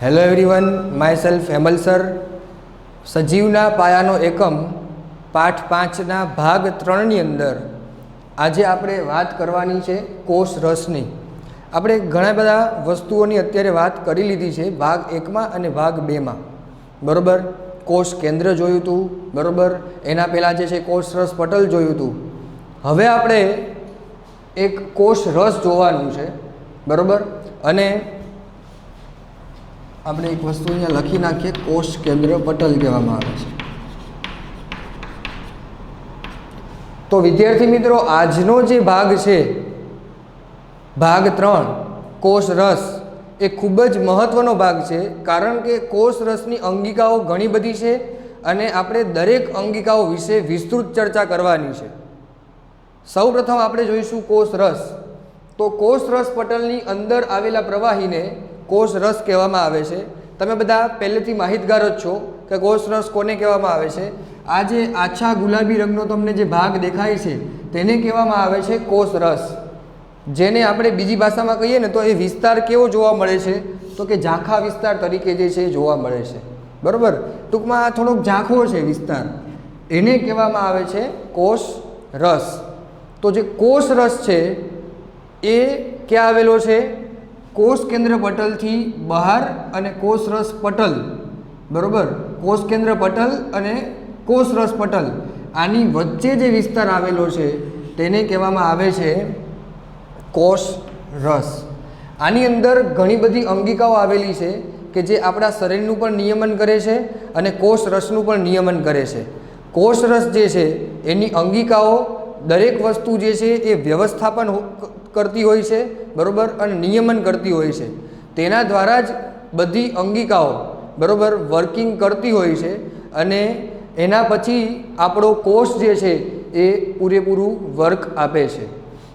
Hello everyone, myself Hemal sir. સજીવના પાયાનો એકમ પાઠ 5ના ભાગ 3ની અંદર આજે આપણે વાત કરવાની છે કોષ રસની. આપણે ઘણા બધા વસ્તુઓની અત્યારે વાત કરી લીધી છે ભાગ 1માં અને ભાગ 2માં, બરાબર. કોષ કેન્દ્ર જોયું હતું, બરાબર. એના પહેલાં જે છે કોષ રસ પટલ જોયું હતું. હવે આપણે એક કોષ રસ જોવાનું છે, બરાબર. અને આપણે એક વસ્તુ અહીંયા લખી નાખીએ, કોષ કેન્દ્ર પટલ કહેવામાં આવે છે. તો વિદ્યાર્થી મિત્રો, આજનો જે ભાગ છે ભાગ 3 કોષ રસ, એ ખૂબ જ મહત્વનો ભાગ છે. કારણ કે કોષ રસની અંગિકાઓ ઘણી બધી છે અને આપણે દરેક અંગિકાઓ વિશે વિસ્તૃત ચર્ચા કરવાની છે. સૌપ્રથમ આપણે જોઈશું કોષ રસ. તો કોષ રસ પટલની અંદર આવેલા પ્રવાહીને કોષ રસ કહેવામાં આવે છે. તમે બધા પહેલેથી માહિતગાર જ છો કે કોષ રસ કોને કહેવામાં આવે છે. આ જે આછા ગુલાબી રંગનો તમને જે ભાગ દેખાય છે તેને કહેવામાં આવે છે કોષ રસ. જેને આપણે બીજી ભાષામાં કહીએ ને તો એ વિસ્તાર કેવો જોવા મળે છે, તો કે ઝાંખા વિસ્તાર તરીકે જે છે જોવા મળે છે, બરાબર. ટૂંકમાં આ થોડોક ઝાંખો છે વિસ્તાર, એને કહેવામાં આવે છે કોષ રસ. તો જે કોષ રસ છે એ ક્યાં આવેલો છે? કોષ કેન્દ્ર પટલથી બહાર અને કોષ રસ પટલ, બરાબર. કોષ કેન્દ્ર પટલ અને કોષ રસ પટલ, આની વચ્ચે જે વિસ્તાર આવેલો છે તેને કહેવામાં આવે છે કોષ રસ. આની અંદર ઘણી બધી અંગિકાઓ આવેલી છે કે જે આપણા શરીરનું પણ નિયમન કરે છે અને કોષ રસનું પણ નિયમન કરે છે. કોષ રસ જે છે એની અંગિકાઓ દરેક વસ્તુ જે છે એ વ્યવસ્થાપન કરતી હોય છે, બરાબર, અને નિયમન કરતી હોય છે. તેના દ્વારા જ બધી અંગિકાઓ, બરાબર, વર્કિંગ કરતી હોય છે અને એના પછી આપણો કોષ જે છે એ પૂરેપૂરું વર્ક આપે છે.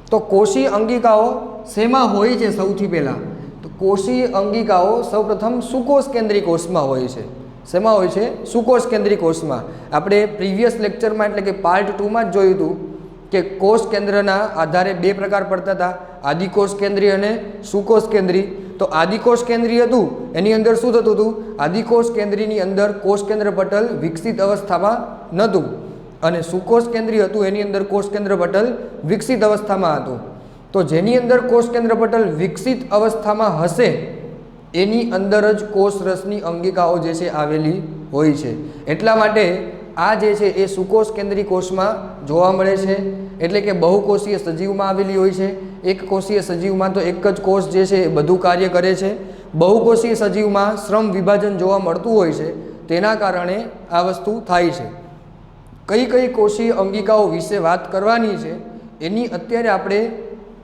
તો કોષીય અંગિકાઓ શેમાં હોય છે? સૌથી પહેલાં તો કોષીય અંગિકાઓ સૌપ્રથમ સુકોષ કેન્દ્રી કોષમાં હોય છે. શેમાં હોય છે? સુકોષ કેન્દ્રી કોષમાં. આપણે પ્રીવિયસ લેક્ચરમાં એટલે કે પાર્ટ 2માં જ જોયું હતું કે કોષ કેન્દ્રના આધારે બે પ્રકાર પડતા હતા, આદિકોષ કેન્દ્રી અને સુકોષ કેન્દ્રી. તો આદિકોષ કેન્દ્રી હતું એની અંદર શું થતું હતું? આદિકોષ કેન્દ્રીની અંદર કોષ કેન્દ્ર પટલ વિકસિત અવસ્થામાં નહોતું અને સુકોષ કેન્દ્રી હતું એની અંદર કોષ કેન્દ્ર પટલ વિકસિત અવસ્થામાં હતું. તો જેની અંદર કોષ કેન્દ્ર પટલ વિકસિત અવસ્થામાં હશે એની અંદર જ કોષ રસની અંગિકાઓ જે છે આવેલી હોય છે. એટલા માટે આ જે છે એ સુકોષ કેન્દ્રી કોષમાં જોવા મળે છે. એટલે કે બહુકોષીય સજીવમાં આવેલી હોય છે. એક કોષીય સજીવમાં તો એક જ કોષ જે છે એ બધું કાર્ય કરે છે. બહુકોષીય સજીવમાં શ્રમ વિભાજન જોવા મળતું હોય છે. તેના કારણે આ વસ્તુ થાય છે. કઈ કઈ કોષીય અંગિકાઓ વિશે વાત કરવાની છે એની અત્યારે આપણે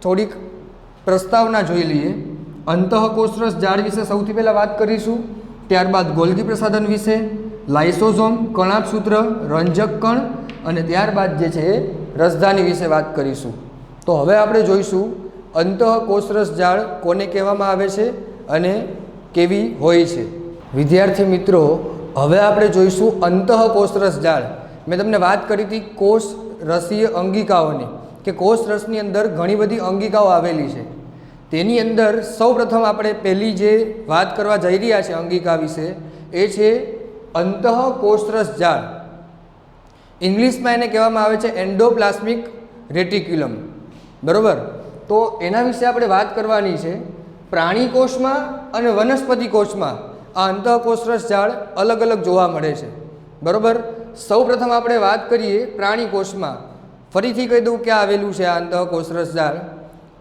થોડીક પ્રસ્તાવના જોઈ લઈએ. અંતઃકોષરસ જાળ વિશે સૌથી પહેલાં વાત કરીશું, ત્યારબાદ ગોલ્ગી પ્રસાધન વિશે, લાઇસોઝોમ, કણાભસૂત્ર, રંજક કણ અને ત્યારબાદ જે છે એ રસધાની વિશે વાત કરીશું. તો હવે આપણે જોઈશું અંતઃકોષરસ જાળ કોને કહેવામાં આવે છે અને કેવી હોય છે. વિદ્યાર્થી મિત્રો, હવે આપણે જોઈશું અંતઃકોષરસ જાળ. મેં તમને વાત કરી હતી કોષ રસીય અંગિકાઓની, કે કોષ રસની અંદર ઘણી બધી અંગિકાઓ આવેલી છે. તેની અંદર સૌપ્રથમ આપણે પહેલી જે વાત કરવા જઈ રહ્યા છે અંગિકા વિશે એ છે અંતઃકોષરસ જાળ. ઇંગ્લિશમાં એને કહેવામાં આવે છે એન્ડોપ્લાસ્મિક રેટિક્યુલમ, બરાબર. તો એના વિશે આપણે વાત કરવાની છે. પ્રાણી કોષમાં અને વનસ્પતિ કોષમાં આ અંતઃકોષરસ જાળ અલગ અલગ જોવા મળે છે, બરાબર. સૌપ્રથમ આપણે વાત કરીએ પ્રાણી કોષમાં. ફરીથી કહી દઉં ક્યાં આવેલું છે આ અંતઃકોષરસ જાળ.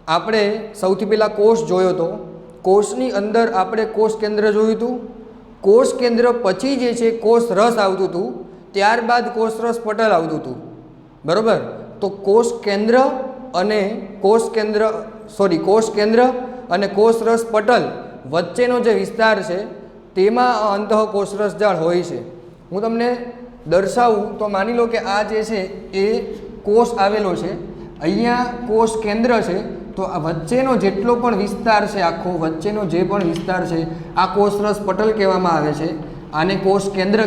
આપણે સૌથી પહેલાં કોષ જોયો હતો. કોષની અંદર આપણે કોષ કેન્દ્ર જોયું હતું. કોષ કેન્દ્ર પછી જે છે કોષ રસ આવતું હતું, ત્યારબાદ કોષ રસ પટલ આવતું હતું, બરાબર. તો કોષ કેન્દ્ર અને કોષ કેન્દ્ર અને કોષ રસ પટલ વચ્ચેનો જે વિસ્તાર છે તેમાં અંતઃકોષરસ જાળ હોય છે. હું તમને દર્શાવું તો માની લો કે આ જે છે એ કોષ આવેલો છે, અહીંયા કોષ કેન્દ્ર છે. તો આ વચ્ચેનો જેટલો પણ વિસ્તાર છે, આખો વચ્ચેનો જે પણ વિસ્તાર છે આ કોષ રસ પટલ કહેવામાં આવે છે. આને કોષ કેન્દ્ર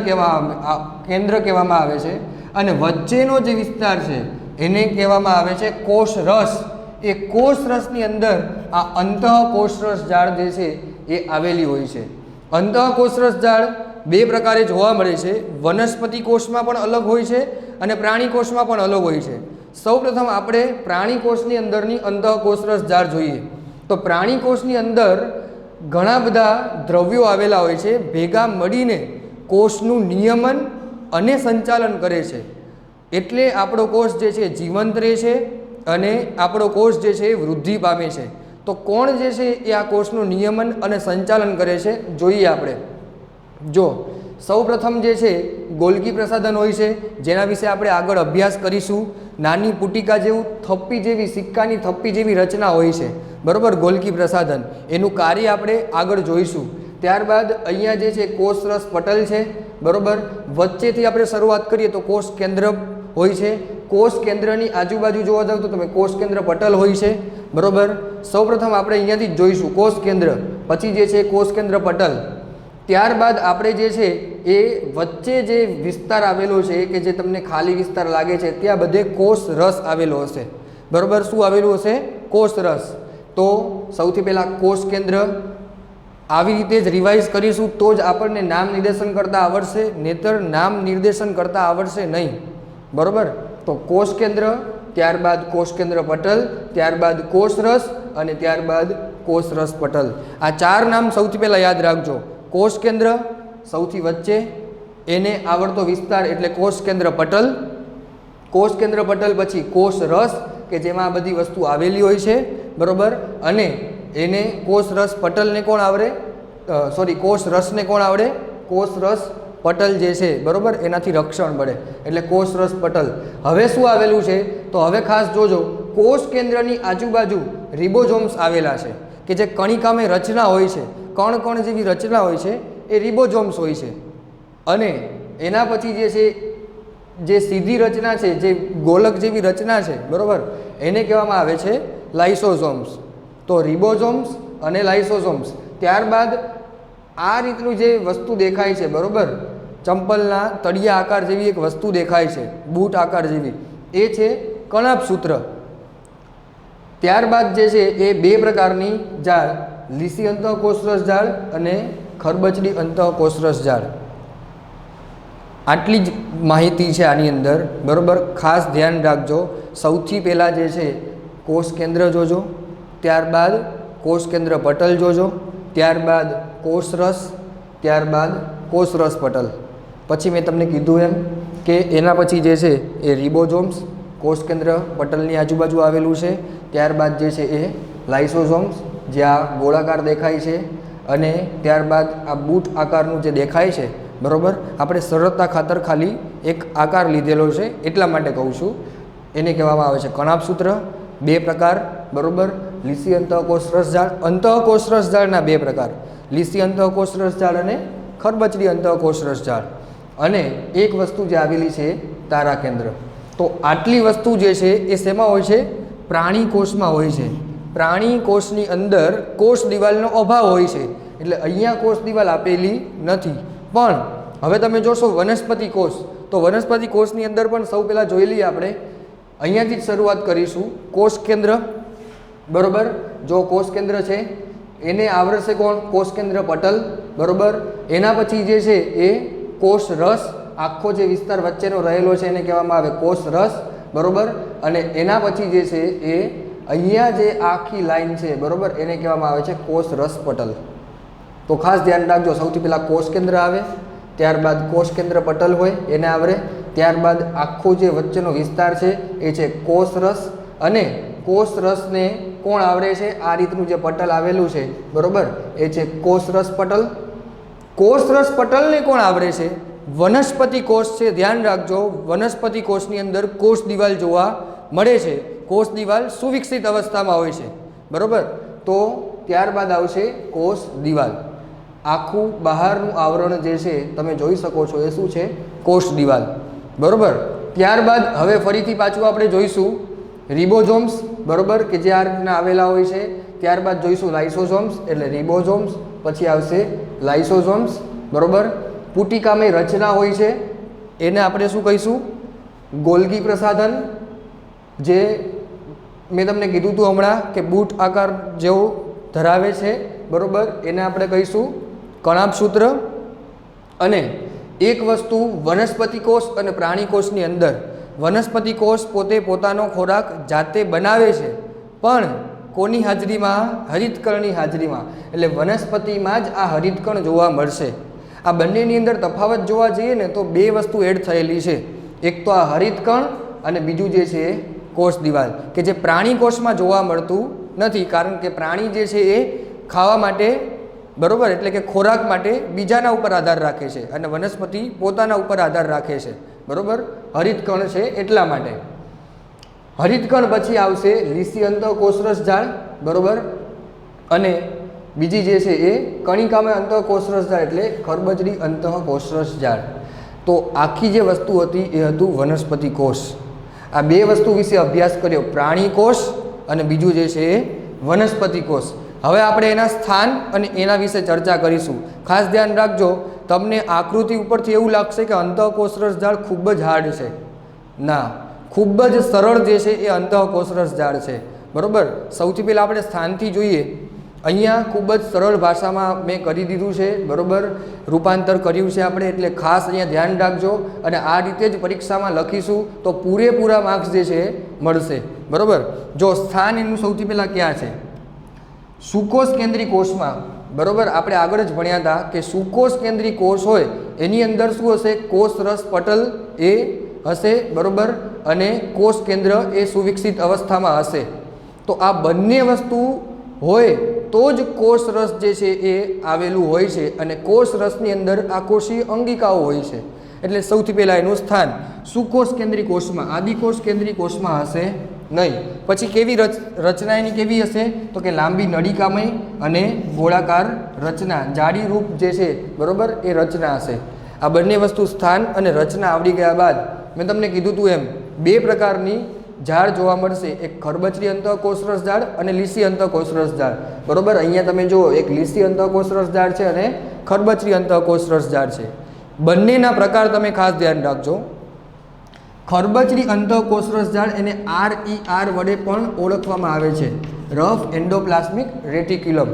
કહેવામાં આવે છે. અને વચ્ચેનો જે વિસ્તાર છે એને કહેવામાં આવે છે કોષ રસ. એ કોષ રસની અંદર આ અંતઃકોષરસ જાળ જે છે એ આવેલી હોય છે. અંતઃકોષરસ જાળ બે પ્રકારે જોવા મળે છે. વનસ્પતિ કોષમાં પણ અલગ હોય છે અને પ્રાણી કોષમાં પણ અલગ હોય છે. સૌપ્રથમ આપણે પ્રાણી કોષની અંદરની અંતઃકોષરસ જાળ જોઈએ. તો પ્રાણી કોષની અંદર ઘણા બધા દ્રવ્યો આવેલા હોય છે, ભેગા મળીને કોષનું નિયમન અને સંચાલન કરે છે. એટલે આપણો કોષ જે છે જીવંત રહે છે અને આપણો કોષ જે છે એ વૃદ્ધિ પામે છે. તો કોણ જે છે એ આ કોષનું નિયમન અને સંચાલન કરે છે જોઈએ આપણે. જો સૌપ્રથમ જે છે ગોલ્ગી પ્રસાધન હોય છે, જેના વિશે આપણે આગળ અભ્યાસ કરીશું. નાની પુટિકા જેવું થપ્પી જેવી, સિક્કાની થપ્પી જેવી રચના હોય છે, બરાબર, ગોલ્ગી પ્રસાધન. એનું કાર્ય આપણે આગળ જોઈશું. ત્યારબાદ અહીંયા જે છે કોષરસ પટલ છે, બરાબર. વચ્ચેથી આપણે શરૂઆત કરીએ તો કોષ કેન્દ્ર હોય છે. કોષ કેન્દ્રની આજુબાજુ જોવા જાવ તો તમે કોષ કેન્દ્ર પટલ હોય છે, બરાબર. સૌપ્રથમ આપણે અહીંયાથી જ જોઈશું કોષ કેન્દ્ર, પછી જે છે કોષ કેન્દ્ર પટલ. ત્યારબાદ આપણે જે છે એ વચ્ચે જે વિસ્તાર આવેલો છે કે જે તમને ખાલી વિસ્તાર લાગે છે ત્યાં બધે કોષ રસ આવેલો હશે, બરાબર. શું આવેલું હશે? કોષ રસ. તો સૌથી પહેલાં કોષ કેન્દ્ર આવી રીતે જ રિવાઇઝ કરીશું તો જ આપણને નામ નિર્દેશન કરતાં આવડશે, નહીતર નામ નિર્દેશન કરતાં આવડશે નહીં, બરાબર. તો કોષ કેન્દ્ર, ત્યારબાદ કોષ કેન્દ્ર પટલ, ત્યારબાદ કોષ રસ અને ત્યારબાદ કોષ રસ પટલ. આ ચાર નામ સૌથી પહેલાં યાદ રાખજો. કોષ કેન્દ્ર સૌથી વચ્ચે, એને આવડતો વિસ્તાર એટલે કોષ કેન્દ્ર પટલ. કોષ કેન્દ્ર પટલ પછી કોષ રસ કે જેમાં આ બધી વસ્તુ આવેલી હોય છે, બરાબર. અને એને કોષ રસ પટલને કોણ આવડે? કોષ રસને કોણ આવડે? કોષ રસ પટલ જે છે, બરાબર, એનાથી રક્ષણ મળે એટલે કોષ રસ પટલ. હવે શું આવેલું છે? તો હવે ખાસ જોજો, કોષ કેન્દ્રની આજુબાજુ રિબોઝોમ્સ આવેલા છે કે જે કણિકામય રચના હોય છે, કણ જેવી રચના હોય છે, એ રિબોઝોમ્સ હોય છે. અને એના પછી જે છે જે સીધી રચના છે, જે ગોલક જેવી રચના છે, બરાબર, એને કહેવામાં આવે છે લાઇસોઝોમ્સ. તો રિબોઝોમ્સ અને લાઇસોઝોમ્સ. ત્યારબાદ આ રીતનું જે વસ્તુ દેખાય છે, બરાબર, ચંપલના તળિયા આકાર જેવી એક વસ્તુ દેખાય છે, બૂટ આકાર જેવી, એ છે કણાભસૂત્ર. ત્યારબાદ જે છે એ બે પ્રકારની જાળ, લીસી અંતઃકોષરસ જાળ અને ખરબચડી અંતઃકોષરસ જાળ. આટલી જ માહિતી છે આની અંદર, બરાબર. ખાસ ધ્યાન રાખજો. સૌથી પહેલાં જે છે કોષ કેન્દ્ર જોજો, ત્યારબાદ કોષ કેન્દ્ર પટલ જોજો, ત્યારબાદ કોષ રસ, ત્યારબાદ કોષ રસ પટલ. પછી મેં તમને કીધું એમ કે એના પછી જે છે એ રિબોઝોમ્સ કોષ કેન્દ્ર પટલની આજુબાજુ આવેલું છે. ત્યારબાદ જે છે એ લાઇસોઝોમ્સ જે આ ગોળાકાર દેખાય છે, અને ત્યારબાદ આ બૂટ આકારનું જે દેખાય છે, બરાબર. આપણે સરળતા ખાતર ખાલી એક આકાર લીધેલો છે એટલા માટે કહું છું. એને કહેવામાં આવે છે કણાભસૂત્ર. બે પ્રકાર, બરાબર. લીસી અંતઃકોષરસ જાળ. અંતઃકોષરસ જાળના બે પ્રકાર, લીસી અંતઃકોષરસ જાળ અને ખરબચડી અંતઃકોષરસ જાળ. અને એક વસ્તુ જે આવેલી છે તારા કેન્દ્ર. તો આટલી વસ્તુ જે છે એ શેમાં હોય છે? પ્રાણી કોષમાં હોય છે. પ્રાણી કોષની અંદર કોષ દિવાલનો અભાવ હોય છે, એટલે અહીંયા કોષ દિવાલ આપેલી નથી. પણ હવે તમે જોશો વનસ્પતિ કોષ, તો વનસ્પતિ કોષની અંદર પણ સૌ પહેલાં જોઈ લઈએ આપણે. અહીંયાથી જ શરૂઆત કરીશું. કોષ કેન્દ્ર, બરાબર. જો કોષ કેન્દ્ર છે એને આવરશે કોણ? કોષ કેન્દ્ર પટલ, બરાબર. એના પછી જે છે એ કોષ રસ, આખો જે વિસ્તાર વચ્ચેનો રહેલો છે એને કહેવામાં આવે કોષ રસ, બરાબર. અને એના પછી જે છે એ અહીંયા જે આખી લાઈન છે, બરાબર, એને કહેવામાં આવે છે કોષ રસ પટલ. તો ખાસ ધ્યાન રાખજો. સૌથી પહેલાં કોષ કેન્દ્ર આવે, ત્યારબાદ કોષ કેન્દ્ર પટલ હોય એને આવરે, ત્યારબાદ આખો જે વચ્ચેનો વિસ્તાર છે એ છે કોષ રસ. અને કોષ રસને કોણ આવરે છે? આ રીતનું જે પટલ આવેલું છે, બરાબર, એ છે કોષ રસ પટલ. કોષ રસ પટલને કોણ આવરે છે? વનસ્પતિ કોષ છે. ધ્યાન રાખજો, વનસ્પતિ કોષની અંદર કોષ દિવાલ જોવા મળે છે. કોષ દિવાલ સુવિકસિત અવસ્થામાં હોય છે, બરાબર. તો ત્યારબાદ આવશે કોષ દિવાલ. આખું બહારનું આવરણ જે છે તમે જોઈ શકો છો એ શું છે? કોષ દિવાલ, બરાબર. ત્યારબાદ હવે ફરીથી પાછું આપણે જોઈશું રિબોઝોમ્સ, બરાબર, કે જે આ રીતના આવેલા હોય છે. ત્યારબાદ જોઈશું લાઇસોઝોમ્સ એટલે રિબોઝોમ્સ, પછી આવશે લાઇસોઝોમ્સ, બરાબર. પુટિકામય રચના હોય છે એને આપણે શું કહીશું? ગોલ્ગી પ્રસાધન. જે મેં તમને કીધું હતું હમણાં કે બૂટ આકાર જેવો ધરાવે છે, બરાબર, એને આપણે કહીશું કણાભસૂત્ર અને એક વસ્તુ વનસ્પતિ કોષ અને પ્રાણી કોષની અંદર વનસ્પતિ કોષ પોતે પોતાનો ખોરાક જાતે બનાવે છે, પણ કોની હાજરીમાં? હરિતકણની હાજરીમાં. એટલે વનસ્પતિમાં જ આ હરિતકણ જોવા મળશે. આ બંનેની અંદર તફાવત જોવા જઈએ ને તો બે વસ્તુ એડ થયેલી છે. એક તો આ હરિતકણ અને બીજું જે છે એ કોષ દિવાલ, કે જે પ્રાણી કોષમાં જોવા મળતું નથી, કારણ કે પ્રાણી જે છે એ ખાવા માટે, બરોબર, એટલે કે ખોરાક માટે બીજાના ઉપર આધાર રાખે છે અને વનસ્પતિ પોતાના ઉપર આધાર રાખે છે, બરોબર. હરિતકણ છે એટલા માટે. હરિતકણ પછી આવશે લીસી અંતઃકોષરસ જાળ, બરોબર, અને બીજી જે છે એ કણિકામય અંતઃકોષરસ જાળ એટલે ખરબચડી અંતઃકોષરસ જાળ. તો આખી જે વસ્તુ હતી એ હતું વનસ્પતિ કોષ. આ બે વસ્તુ વિશે અભ્યાસ કર્યો, પ્રાણી કોષ અને બીજું જે છે એ વનસ્પતિ કોષ. હવે આપણે એના સ્થાન અને એના વિશે ચર્ચા કરીશું. ખાસ ધ્યાન રાખજો, તમને આકૃતિ ઉપરથી એવું લાગશે કે અંતઃકોષરસ જાળ ખૂબ જ હાર્ડ છે. ના, ખૂબ જ સરળ જે છે એ અંતઃકોષરસ જાળ છે, બરોબર. સૌથી પહેલાં આપણે સ્થાનથી જોઈએ. અહીંયા ખૂબ જ સરળ ભાષામાં મેં કરી દીધું છે, બરોબર, રૂપાંતર કર્યું છે આપણે, એટલે ખાસ અહીંયા ધ્યાન રાખજો અને આ રીતે જ પરીક્ષામાં લખીશું તો પૂરેપૂરા માર્ક્સ જે છે એ મળશે, બરોબર. જો સ્થાન એનું સૌથી પહેલાં ક્યાં છે? સુકોષ કેન્દ્રી કોષમાં, બરોબર. આપણે આગળ જ ભણ્યા હતા કે સુકોષ કેન્દ્રી કોષ હોય એની અંદર શું હશે? કોષ રસ પટલ એ હશે, બરોબર, અને કોષ કેન્દ્ર એ સુવિકસિત અવસ્થામાં હશે. તો આ બંને વસ્તુ હોય તો જ કોષ રસ જે છે એ આવેલું હોય છે અને કોષ રસની અંદર આ કોષીય અંગિકાઓ હોય છે. એટલે સૌથી પહેલાં એનું સ્થાન સુકોષ કેન્દ્રી કોષમાં, આદિકોષ કેન્દ્રી કોષમાં હશે નહીં. પછી કેવી રચના એની કેવી હશે? તો કે લાંબી નળિકામય અને ગોળાકાર રચના, જાડી રૂપ જે છે, બરોબર, એ રચના હશે. આ બંને વસ્તુ સ્થાન અને રચના આવડી ગયા બાદ મેં તમને કીધું હતું એમ બે પ્રકારની ઝાડ જોવા મળશે, એક ખરબચડી અંતઃકોષરસ ઝાડ અને લીસી અંતઃકોષરસ ઝાડ, બરોબર. અહીંયા તમે જુઓ, એક લીસી અંતઃકોષરસ ઝાડ છે અને ખરબચડી અંતઃકોષરસ ઝાડ છે. બંનેના પ્રકાર તમે ખાસ ધ્યાન રાખજો. ખરબચડી અંતઃકોષરસ ઝાડ એને RER વડે પણ ઓળખવામાં આવે છે, રફ એન્ડોપ્લાસ્મિક રેટિક્યુલમ,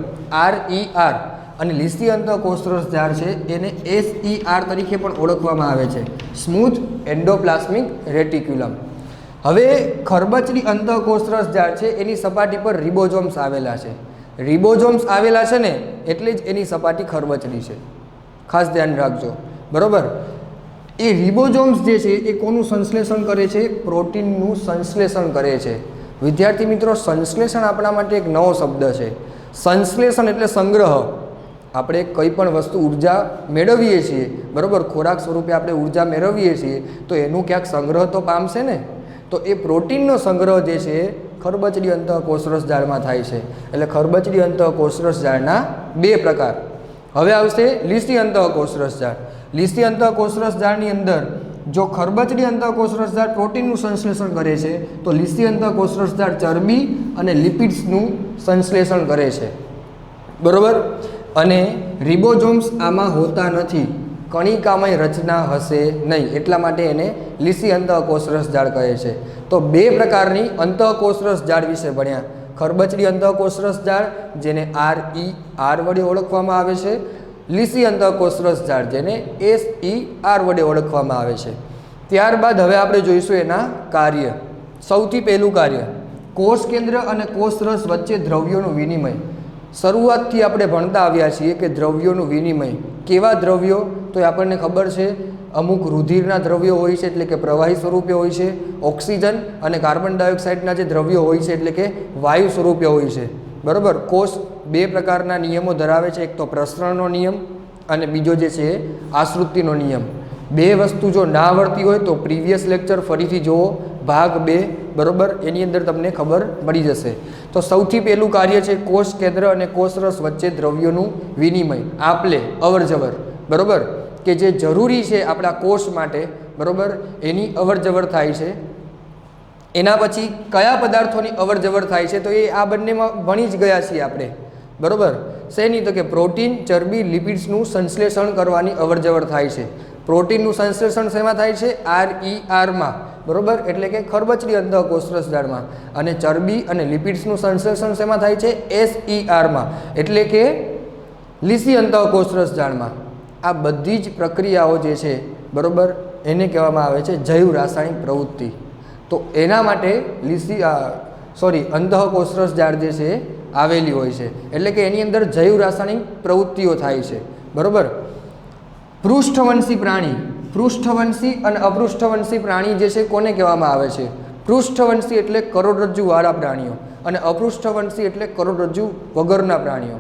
RER. અને લીસી અંતઃકોષરસ ઝાડ છે એને SER તરીકે પણ ઓળખવામાં આવે છે, સ્મૂથ એન્ડોપ્લાસ્મિક રેટિક્યુલમ. હવે ખરબચડી અંતઃકોષરસ ઝાડ છે એની સપાટી પર રિબોઝોમ્સ આવેલા છે. રિબોઝોમ્સ આવેલા છે ને એટલે જ એની સપાટી ખરબચડી છે, ખાસ ધ્યાન રાખજો, બરોબર. એ રિબોઝોમ્સ જે છે એ કોનું સંશ્લેષણ કરે છે? પ્રોટીનનું સંશ્લેષણ કરે છે. વિદ્યાર્થી મિત્રો, સંશ્લેષણ આપણા માટે એક નવો શબ્દ છે. સંશ્લેષણ એટલે સંગ્રહ. આપણે કંઈ પણ વસ્તુ ઉર્જા મેળવીએ છીએ, બરોબર, ખોરાક સ્વરૂપે આપણે ઉર્જા મેળવીએ છીએ તો એનું ક્યાંક સંગ્રહ તો પામશે ને. તો એ પ્રોટીનનો સંગ્રહ જે છે ખરબચડી અંતઃકોષરસ ઝાડમાં થાય છે. એટલે ખરબચડી અંતઃકોષરસ ઝાડના બે પ્રકાર. હવે આવશે લીસી અંતઃકોષરસ ઝાડ. લીસી અંતઃકોષરસ ઝાડની અંદર જો ખરબચડી અંતઃકોષરસ ઝાડ પ્રોટીનનું સંશ્લેષણ કરે છે તો લીસી અંતઃકોષરસ ઝાડ ચરબી અને લિપિડ્સનું સંશ્લેષણ કરે છે, બરોબર. અને રિબોઝોમ્સ આમાં હોતા નથી, કણિકામય રચના હશે નહીં, એટલા માટે એને લીસી અંતઃકોષરસ ઝાડ કહે છે. તો બે પ્રકારની અંતઃકોષરસ ઝાડ વિશે ભણ્યા. ખરબચડી અંતઃકોષરસ ઝાડ જેને RER વડે ઓળખવામાં આવે છે, લીસી અંતઃકોષરસ ઝાડ જેને SER વડે ઓળખવામાં આવે છે. ત્યારબાદ હવે આપણે જોઈશું એના કાર્ય. સૌથી પહેલું કાર્ય, કોષ કેન્દ્ર અને કોષ રસ વચ્ચે દ્રવ્યોનું વિનિમય. શરૂઆતથી આપણે ભણતા આવ્યા છીએ કે દ્રવ્યોનું વિનિમય. કેવા દ્રવ્યો? તો આપણને ખબર છે અમુક રુધિરના દ્રવ્યો હોય છે એટલે કે પ્રવાહી સ્વરૂપે હોય છે, ઓક્સિજન અને કાર્બન ડાયોક્સાઇડના જે દ્રવ્યો હોય છે એટલે કે વાયુ સ્વરૂપે હોય છે, બરાબર. કોષ બે પ્રકારના નિયમો ધરાવે છે, એક તો પ્રસરણનો નિયમ અને બીજો જે છે આશ્રુતિનો નિયમ. બે વસ્તુ જો ના આવડતી હોય તો પ્રીવિયસ લેક્ચર ફરીથી જુઓ, ભાગ 2, બરાબર, એની અંદર તમને ખબર પડી જશે. તો સૌથી પહેલું કાર્ય છે કોષ કેન્દ્ર અને કોષરસ વચ્ચે દ્રવ્યોનું વિનિમય, આપલે, અવરજવર, બરાબર, કે જે જરૂરી છે આપણા કોષ માટે, બરાબર, એની અવરજવર થાય છે. એના પછી કયા પદાર્થોની અવરજવર થાય છે તો એ આ બંનેમાં ભણી જ ગયા છીએ આપણે, બરાબર. શેની? તો કે પ્રોટીન, ચરબી, લિપિડ્સનું સંશ્લેષણ કરવાની અવરજવર થાય છે. પ્રોટીનનું સંશ્લેષણ શેમાં થાય છે? RERમાં, બરાબર, એટલે કે ખરબચડી અંતઃકોષરસ ઝાડમાં. અને ચરબી અને લિપિડ્સનું સંશ્લેષણ શેમાં થાય છે? SERમાં, એટલે કે લીસી અંતઃકોષરસ જાળમાં આ બધી જ પ્રક્રિયાઓ જે છે બરાબર એને કહેવામાં આવે છે જૈવ રાસાયણિક પ્રવૃત્તિ. તો એના માટે અંતઃકોષરસ જાળ જે છે આવેલી હોય છે, એટલે કે એની અંદર જૈવ રાસાયણિક પ્રવૃત્તિઓ થાય છે બરાબર. પૃષ્ઠવંશી પ્રાણી, પૃષ્ઠવંશી અને અપૃષ્ઠવંશી પ્રાણી જે છે કોને કહેવામાં આવે છે? પૃષ્ઠવંશી એટલે કરોડરજ્જુવાળા પ્રાણીઓ અને અપૃષ્ઠવંશી એટલે કરોડરજ્જુ વગરના પ્રાણીઓ.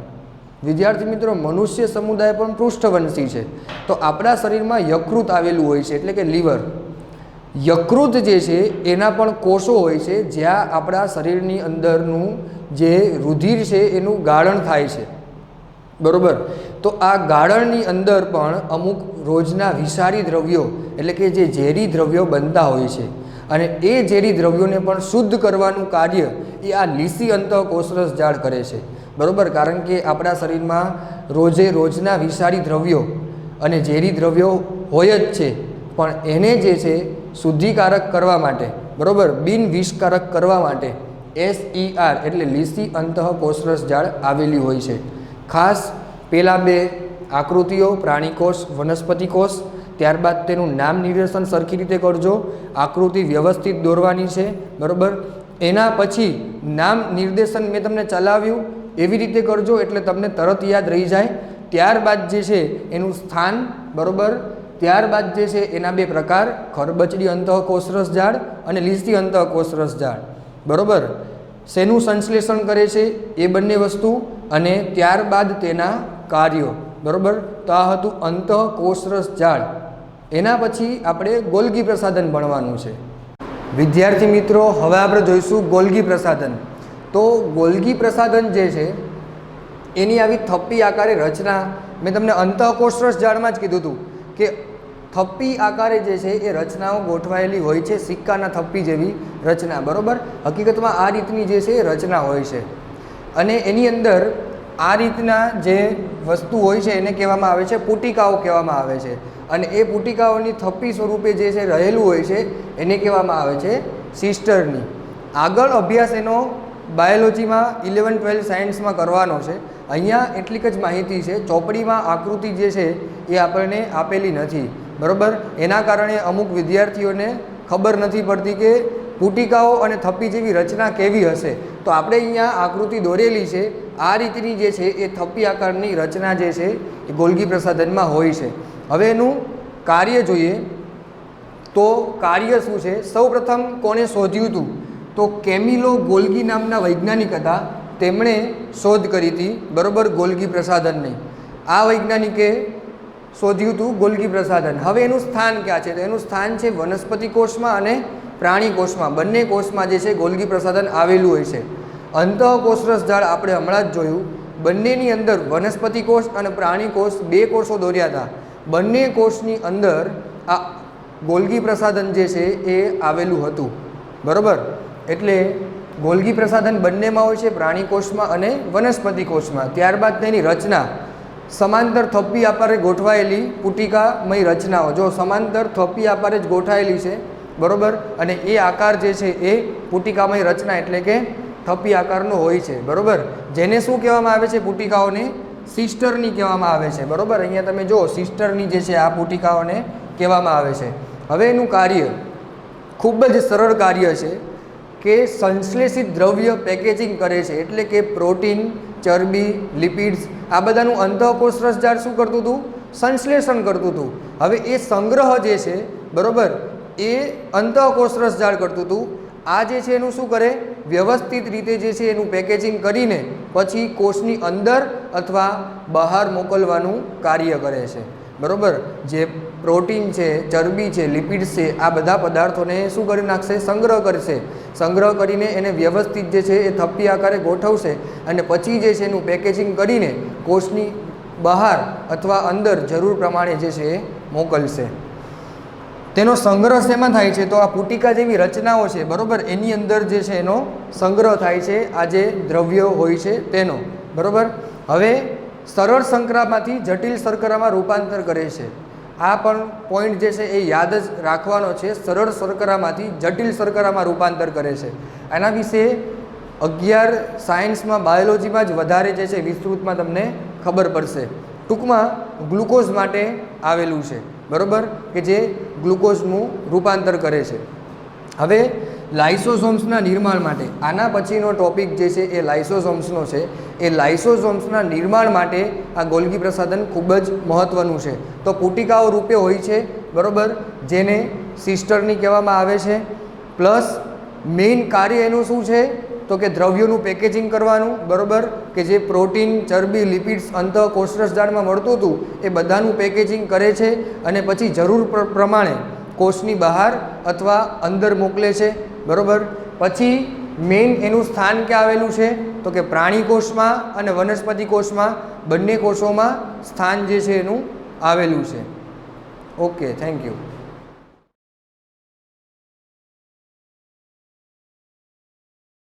વિદ્યાર્થી મિત્રો, મનુષ્ય સમુદાય પણ પૃષ્ઠવંશી છે. તો આપણા શરીરમાં યકૃત આવેલું હોય છે, એટલે કે લીવર. યકૃત જે છે એના પણ કોષો હોય છે જ્યાં આપણા શરીરની અંદરનું જે રુધિર છે એનું ગાળણ થાય છે બરાબર. તો આ ગાળણની અંદર પણ અમુક રોજના વિષારી દ્રવ્યો એટલે કે જે ઝેરી દ્રવ્યો બનતા હોય છે અને એ ઝેરી દ્રવ્યોને પણ શુદ્ધ કરવાનું કાર્ય એ આ લીસી અંતઃકોષરસ જાળ કરે છે બરાબર. કારણ કે આપણા શરીરમાં રોજના વિષારી દ્રવ્યો અને ઝેરી દ્રવ્યો હોય જ છે, પણ એને જે છે શુદ્ધિકારક કરવા માટે બરાબર, બિન વિષકારક કરવા માટે SER એટલે લીસી અંતઃકોષરસ જાળ આવેલી હોય છે. ખાસ પેલા બે આકૃતિઓ પ્રાણીકોષ વનસ્પતિ કોષ, ત્યારબાદ તેનું નામ નિર્દેશન સરખી રીતે કરજો. આકૃતિ વ્યવસ્થિત દોરવાની છે બરાબર. એના પછી નામ નિર્દેશન મેં તમને ચલાવ્યું એવી રીતે કરજો એટલે તમને તરત યાદ રહી જાય. ત્યારબાદ જે છે એનું સ્થાન બરાબર, ત્યારબાદ જે છે એના બે પ્રકાર ખરબચડી અંતઃકોષરસ જાળ અને લીસી અંતઃકોષરસ જાળ બરાબર. શેનું સંશ્લેષણ કરે છે એ બંને વસ્તુ અને ત્યારબાદ તેના કાર્યો બરાબર. તો આ હતું અંતઃકોષરસ જાળ. એના પછી આપણે ગોલ્ગી પ્રસાધન ભણવાનું છે. વિદ્યાર્થી મિત્રો, હવે આપણે જોઈશું ગોલ્ગી પ્રસાધન. તો ગોલ્ગી પ્રસાધન જે છે એની આવી થપ્પી આકારે રચના મેં તમને અંતઃકોષરસ જાળમાં જ કીધું હતું કે થપ્પી આકારે જે છે એ રચનાઓ ગોઠવાયેલી હોય છે, સિક્કાના થપ્પી જેવી રચના બરાબર. હકીકતમાં આ રીતની જે છે એ રચના હોય છે અને એની અંદર આ રીતના જે વસ્તુ હોય છે એને કહેવામાં આવે છે પુટિકાઓ કહેવામાં આવે છે અને એ પુટિકાઓની થપ્પી સ્વરૂપે જે છે રહેલું હોય છે એને કહેવામાં આવે છે સિસ્ટરની. આગળ અભ્યાસ એનો બાયોલોજીમાં 11-12 સાયન્સમાં કરવાનો છે. અહીંયા એટલીક જ માહિતી છે, ચોપડીમાં આકૃતિ જે છે એ આપણને આપેલી નથી બરાબર. એના કારણે અમુક વિદ્યાર્થીઓને ખબર નથી પડતી કે પુટિકાઓ અને થપ્પી જેવી રચના કેવી હશે. તો આપણે અહીંયા આકૃતિ દોરેલી છે, આ રીતની જે છે એ થપ્પી આકારની રચના જે છે એ ગોલ્ગી પ્રસાધનમાં હોય છે. હવે એનું કાર્ય જોઈએ તો કાર્ય શું છે? સૌપ્રથમ કોણે શોધ્યું હતું? તો કેમિલો ગોલ્ગી નામના વૈજ્ઞાનિક હતા, તેમણે શોધ કરી હતી બરાબર ગોલ્ગી પ્રસાધનની. આ વૈજ્ઞાનિકે શોધ્યું હતું ગોલ્ગી પ્રસાધન. હવે એનું સ્થાન ક્યાં છે? તો એનું સ્થાન છે વનસ્પતિ કોષમાં અને પ્રાણી કોષમાં, બંને કોષમાં જે છે ગોલ્ગી પ્રસાધન આવેલું હોય છે. અંતઃકોષરસ જાળ આપણે હમણાં જ જોયું, બંનેની અંદર વનસ્પતિ કોષ અને પ્રાણી કોષ બે કોષો દોર્યા હતા. બંને કોષની અંદર આ ગોલ્ગી પ્રસાધન જે છે એ આવેલું હતું બરાબર. એટલે ગોલ્ગી પ્રસાધન બંનેમાં હોય છે, પ્રાણી કોષમાં અને વનસ્પતિ કોષમાં. ત્યારબાદ તેની રચના સમાંતર થપ્પી આકારે ગોઠવાયેલી પુટિકામય રચનાઓ, જો સમાંતર થપ્પી આકારે જ ગોઠવાયેલી છે બરાબર અને એ આકાર જે છે એ પુટિકામય રચના એટલે કે થપ્પી આકારનો હોય છે બરાબર. જેને શું કહેવામાં આવે છે? પુટિકાઓને સિસ્ટરની કહેવામાં આવે છે બરાબર. અહીંયા તમે જો સિસ્ટરની જે છે આ પુટિકાઓને કહેવામાં આવે છે. હવે એનું કાર્ય ખૂબ જ સરળ કાર્ય છે કે સંશ્લેષિત દ્રવ્ય પેકેજિંગ કરે છે, એટલે કે પ્રોટીન, ચરબી, લિપિડ્સ આ બધાનું અંતઃકોષરસ જાળ શું કરતું હતું? સંશ્લેષણ કરતું હતું. હવે એ સંગ્રહ જે છે બરાબર એ અંતઃકોષરસ જાળ કરતું હતું. આ જે છે એનું શું કરે? વ્યવસ્થિત રીતે જે છે એનું પેકેજિંગ કરીને પછી કોષની અંદર અથવા બહાર મોકલવાનું કાર્ય કરે છે બરાબર. જે પ્રોટીન છે, ચરબી છે, લિપિડ્સ છે આ બધા પદાર્થોને શું કરી નાખશે? સંગ્રહ કરશે. સંગ્રહ કરીને એને વ્યવસ્થિત જે છે એ થપ્પી આકારે ગોઠવશે અને પછી જે છે એનું પેકેજિંગ કરીને કોષની બહાર અથવા અંદર જરૂર પ્રમાણે જે છે એ મોકલશે. તેનો સંગ્રહ શેમાં થાય છે? તો આ પુટિકા જેવી રચનાઓ છે બરાબર એની અંદર જે છે એનો સંગ્રહ થાય છે, આ જે દ્રવ્યો હોય છે તેનો બરાબર. હવે સરળ શર્કરામાંથી જટિલ શર્કરામાં રૂપાંતર કરે છે. આ પણ પોઈન્ટ જે છે એ યાદ જ રાખવાનો છે. સરળ શર્કરામાંથી જટિલ શર્કરામાં રૂપાંતર કરે છે. એના વિશે 11 સાયન્સમાં બાયોલોજીમાં જ વધારે જે છે વિસ્તૃતમાં તમને ખબર પડશે. ટૂંકમાં ગ્લુકોઝ માટે આવેલું છે, બરાબર, કે જે ગ્લુકોઝનું રૂપાંતર કરે છે. હવે લાઇસોસોમ્સના નિર્માણ માટે, આના પછીનો ટોપિક જે છે એ લાઇસોસોમ્સનો છે. એ લાઇસોસોમ્સના નિર્માણ માટે આ ગોલ્ગી પ્રસાધન ખૂબ જ મહત્ત્વનું છે. તો પુટિકાઓ રૂપે હોય છે, બરાબર, જેને સિસ્ટરની કહેવામાં આવે છે. પ્લસ મેઇન કાર્ય એનું શું છે તો કે દ્રવ્યોનું પેકેજિંગ કરવાનું, બરાબર, કે જે પ્રોટીન, ચરબી, લિપિડ્સ અંતઃ કોષરસ જાળમાં મળતું હતું એ બધાનું પેકેજિંગ કરે છે અને પછી જરૂર પ્રમાણે કોષની બહાર અથવા અંદર મોકલે છે, બરાબર. પછી મેઇન એનું સ્થાન ક્યાં આવેલું છે તો કે પ્રાણી કોષમાં અને વનસ્પતિ કોષમાં, બંને કોષોમાં સ્થાન જે છે એનું આવેલું છે. Okay, thank you.